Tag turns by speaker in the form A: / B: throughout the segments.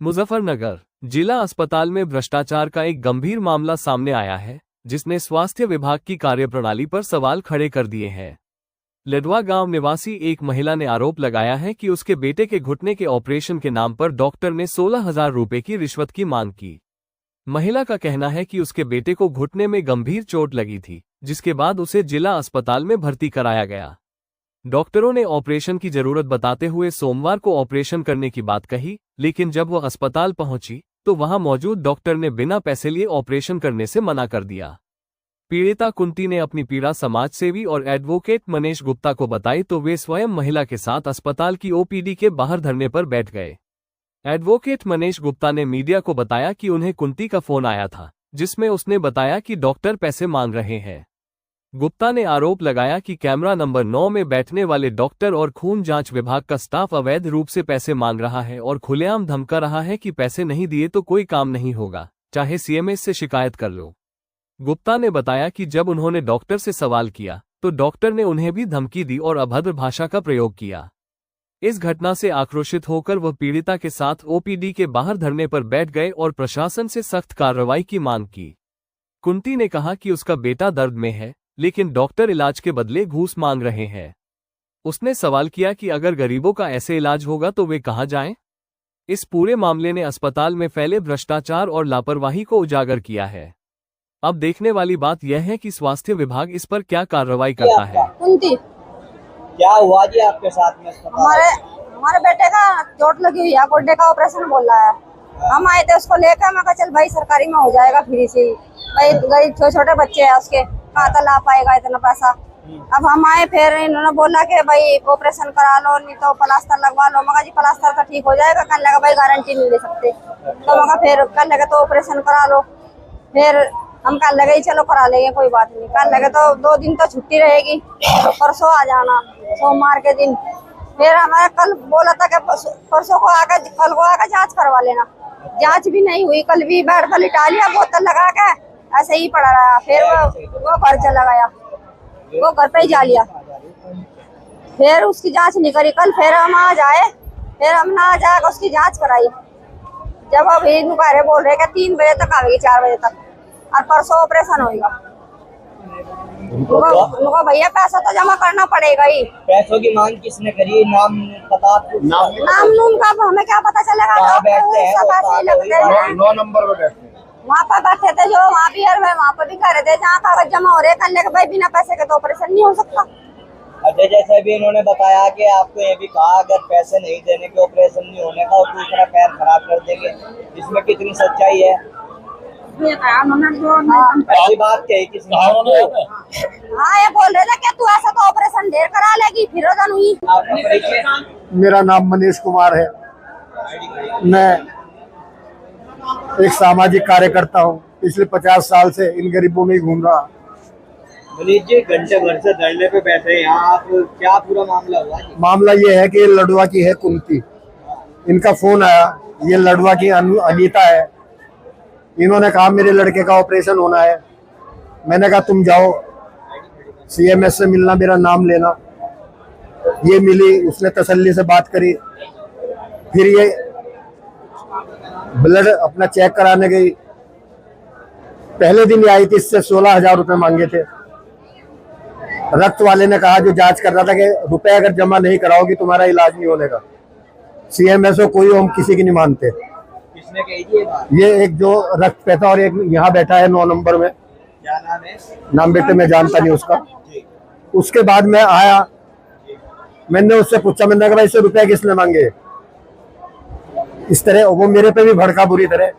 A: मुजफ्फरनगर जिला अस्पताल में भ्रष्टाचार का एक गंभीर मामला सामने आया है, जिसने स्वास्थ्य विभाग की कार्यप्रणाली पर सवाल खड़े कर दिए हैं। लडवा गांव निवासी एक महिला ने आरोप लगाया है कि उसके बेटे के घुटने के ऑपरेशन के नाम पर डॉक्टर ने 16,000 रुपए की रिश्वत की मांग की। महिला का कहना है कि उसके बेटे को घुटने में गंभीर चोट लगी थी, जिसके बाद उसे जिला अस्पताल में भर्ती कराया गया। डॉक्टरों ने ऑपरेशन की जरूरत बताते हुए सोमवार को ऑपरेशन करने की बात कही, लेकिन जब वह अस्पताल पहुंची तो वहां मौजूद डॉक्टर ने बिना पैसे लिए ऑपरेशन करने से मना कर दिया। पीड़िता कुंती ने अपनी पीड़ा समाजसेवी और एडवोकेट मनीष गुप्ता को बताई तो वे स्वयं महिला के साथ अस्पताल की ओपीडी के बाहर धरने पर बैठ गए। एडवोकेट मनीष गुप्ता ने मीडिया को बताया कि उन्हें कुंती का फोन आया था, जिसमें उसने बताया कि डॉक्टर पैसे मांग रहे हैं। गुप्ता ने आरोप लगाया कि कैमरा नंबर 9 में बैठने वाले डॉक्टर और खून जांच विभाग का स्टाफ अवैध रूप से पैसे मांग रहा है और खुलेआम धमका रहा है कि पैसे नहीं दिए तो कोई काम नहीं होगा, चाहे सीएमएस से शिकायत कर लो। गुप्ता ने बताया कि जब उन्होंने डॉक्टर से सवाल किया तो डॉक्टर ने उन्हें भी धमकी दी और अभद्र भाषा का प्रयोग किया। इस घटना से आक्रोशित होकर वह पीड़िता के साथ ओपीडी के बाहर धरने पर बैठ गए और प्रशासन से सख्त कार्रवाई की मांग की। कुंती ने कहा कि उसका बेटा दर्द में है, लेकिन डॉक्टर इलाज के बदले घूस मांग रहे हैं। उसने सवाल किया कि अगर गरीबों का ऐसे इलाज होगा तो वे कहां जाएं? इस पूरे मामले ने अस्पताल में फैले भ्रष्टाचार और लापरवाही को उजागर किया है। अब देखने वाली बात यह है कि स्वास्थ्य विभाग इस पर क्या कार्रवाई करता है।
B: क्या हुआ जी आपके साथ में?
C: हमारे बेटे का चोट लगी हुई है, गोड्डे का ऑपरेशन बोल रहा है। हम आए थे उसको लेकर, मैं कहा चल भाई सरकारी में हो जाएगा फ्री से ही, भाई गरीब छोटे छोटे बच्चे हैं उसके, कहाँ तक ला पाएगा इतना पैसा। अब हम आए, फिर इन्होंने बोला कि भाई ऑपरेशन करा लो, नहीं तो प्लास्टर लगवा लो। मगर जी प्लास्टर तो ठीक हो जाएगा, कहने लगा भाई गारंटी नहीं ले सकते। तो मगर फिर कर लगे तो ऑपरेशन करा लो। फिर हम कह लगे चलो करा लेंगे, कोई बात नहीं। कर लगे तो 2 दिन तो छुट्टी रहेगी, परसों आ जाना, सोमवार के दिन। फिर हमारा कल बोला था कि परसों को आकर, कल को आकर जांच करवा लेना। जांच भी नहीं हुई, कल भी बेड पर लिटा लिया, बोतल लगा के ऐसे ही पड़ा रहा। फिर वो घर चला गया, वो घर पे ही जा लिया। फिर उसकी जांच नहीं करी। कल फिर हम आ जाए, फिर हम ना जाकर उसकी जांच कराई। जब अभी नुकारे बोल रहे 3 बजे तक आवेगी, 4 बजे तक, और परसों ऑपरेशन होगा। उनको भैया पैसा तो जमा करना पड़ेगा ही।
B: पैसों की मांग किसने करी? नाम पता?
C: नाम नून का हमें क्या पता चलेगा।
B: 9 नंबर पे बैठते
C: वहाँ पर बैठे थे जो, वहाँ भी वहाँ पर भी कर रहे थे, जहाँ कागज जमा हो रहे कर भाई बिना पैसे के तो ऑपरेशन नहीं हो सकता।
B: अच्छा, जैसे भी इन्होंने बताया कि आपको ये भी कहा अगर पैसे नहीं देने के ऑपरेशन नहीं होने का और दूसरा पैर खराब कर देंगे, इसमें कितनी सच्चाई है? ऐसी बात कही किसने?
C: हाँ, ये बोल रहे थे कि तू ऐसा तो ऑपरेशन ढेर करा लेगी, फिर हुई।
B: आपका परिचय?
D: मेरा नाम मनीष कुमार है। मैं एक सामाजिक कार्यकर्ता हूँ। पिछले 50 साल से इन गरीबों में ही घूम रहा।
B: मनीष जी, घंटे भर से धरने पे बैठे हैं यहाँ आप, क्या पूरा मामला हुआ जी?
D: मामला ये है कि लडवा की है कुंती, इनका फोन आया। ये लडवा की अनीता है। इन्होंने कहा मेरे लड़के का ऑपरेशन होना है। मैंने कहा तुम जाओ सीएमएस से मिलना, मेरा नाम लेना। ये मिली, उसने तसल्ली से बात करी। फिर ये ब्लड अपना चेक कराने गई। पहले दिन ये आई थी, इससे 16,000 रुपए मांगे थे। रक्त वाले ने कहा, जो जांच कर रहा था, कि रुपए अगर जमा नहीं कराओगी तुम्हारा इलाज नहीं होने का। सीएमएस को कोई हम किसी की नहीं मानते।
B: किसने कही थी ये बात?
D: ये एक जो रक्त पैसा और एक यहाँ बैठा है 9 नंबर में।
B: क्या नाम है? नाम
D: बेटे मैं जानता नहीं उसका। उसके बाद मैं आया, मैंने उससे पूछा, मैंने कहा भाई इससे रुपए किसने मांगे? इस तरह वो मेरे पे भी भड़का बुरी तरह,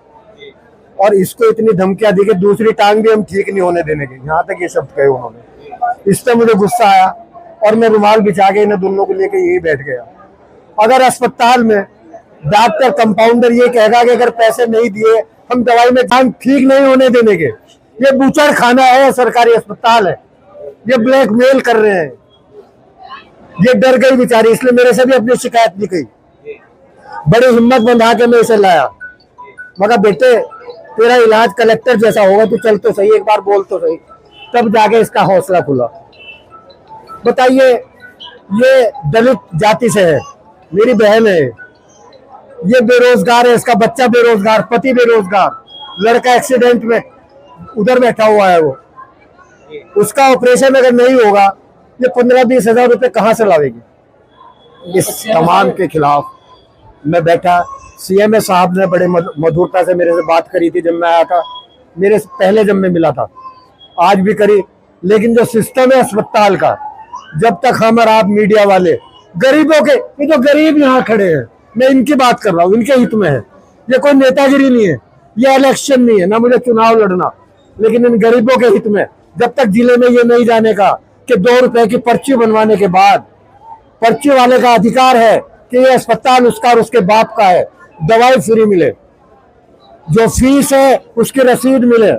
D: और इसको इतनी धमकियां दी कि दूसरी टांग भी हम ठीक नहीं होने देने के, यहाँ तक ये शब्द कहे उन्होंने। इस पे मुझे गुस्सा आया और मैं रुमाल बिछा के इन्हें दोनों को लेके यही बैठ गया। अगर अस्पताल में डॉक्टर कंपाउंडर ये कहेगा कि अगर पैसे नहीं दिए हम दवाई में टांग ठीक नहीं होने देने के, ये बूचड़ खाना है, सरकारी अस्पताल है, ये ब्लैकमेल कर रहे हैं। ये डर गई बेचारी, इसलिए मेरे से भी अपनी शिकायत नहीं की। बड़ी हिम्मत बंधा के मैं इसे लाया। मगर बेटे तेरा इलाज कलेक्टर जैसा होगा, तू चल तो सही, एक बार बोल तो सही। तब जाके इसका हौसला खुला। बताइए, ये दलित जाति से है, मेरी बहन है, ये बेरोजगार है, इसका बच्चा बेरोजगार, पति बेरोजगार, लड़का एक्सीडेंट में उधर बैठा हुआ है, वो उसका ऑपरेशन अगर नहीं होगा ये 15-20 हजार रुपए कहाँ से लावेगी। इस तमाम के खिलाफ मैं बैठा। सीएमए साहब ने बड़े मधुरता से मेरे से बात करी थी जब मैं आया था, मेरे से पहले जब मैं मिला था, आज भी करी। लेकिन जो सिस्टम है अस्पताल का, जब तक हम और आप मीडिया वाले गरीबों के, ये तो गरीब यहाँ खड़े हैं, मैं इनकी बात कर रहा हूँ, इनके हित में है, ये कोई नेतागिरी नहीं है, ये इलेक्शन नहीं है, ना मुझे चुनाव लड़ना, लेकिन इन गरीबों के हित में जब तक जिले में ये नहीं जाने का कि 2 रुपए की पर्ची बनवाने के बाद पर्ची वाले का अधिकार है कि ये अस्पताल उसका और उसके बाप का है, दवाई फ्री मिले, जो फीस है उसकी रसीद मिले,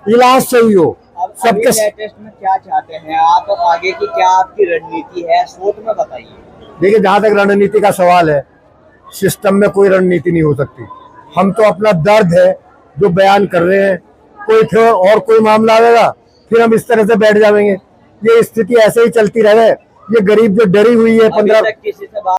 D: इलाज सही हो।
B: अब अभी लेटेस्ट में क्या चाहते हैं आप, आगे की क्या आपकी रणनीति है, सोच में बताइए।
D: देखिए, जहां तक रणनीति का सवाल है, सिस्टम में कोई रणनीति नहीं हो सकती। हम तो अपना दर्द है जो बयान कर रहे हैं, कोई फिर और कोई मामला आएगा फिर हम इस तरह से बैठ जाएंगे। ये स्थिति ऐसे ही चलती रहे। ये गरीब जो डरी हुई है 15
B: किसी से बात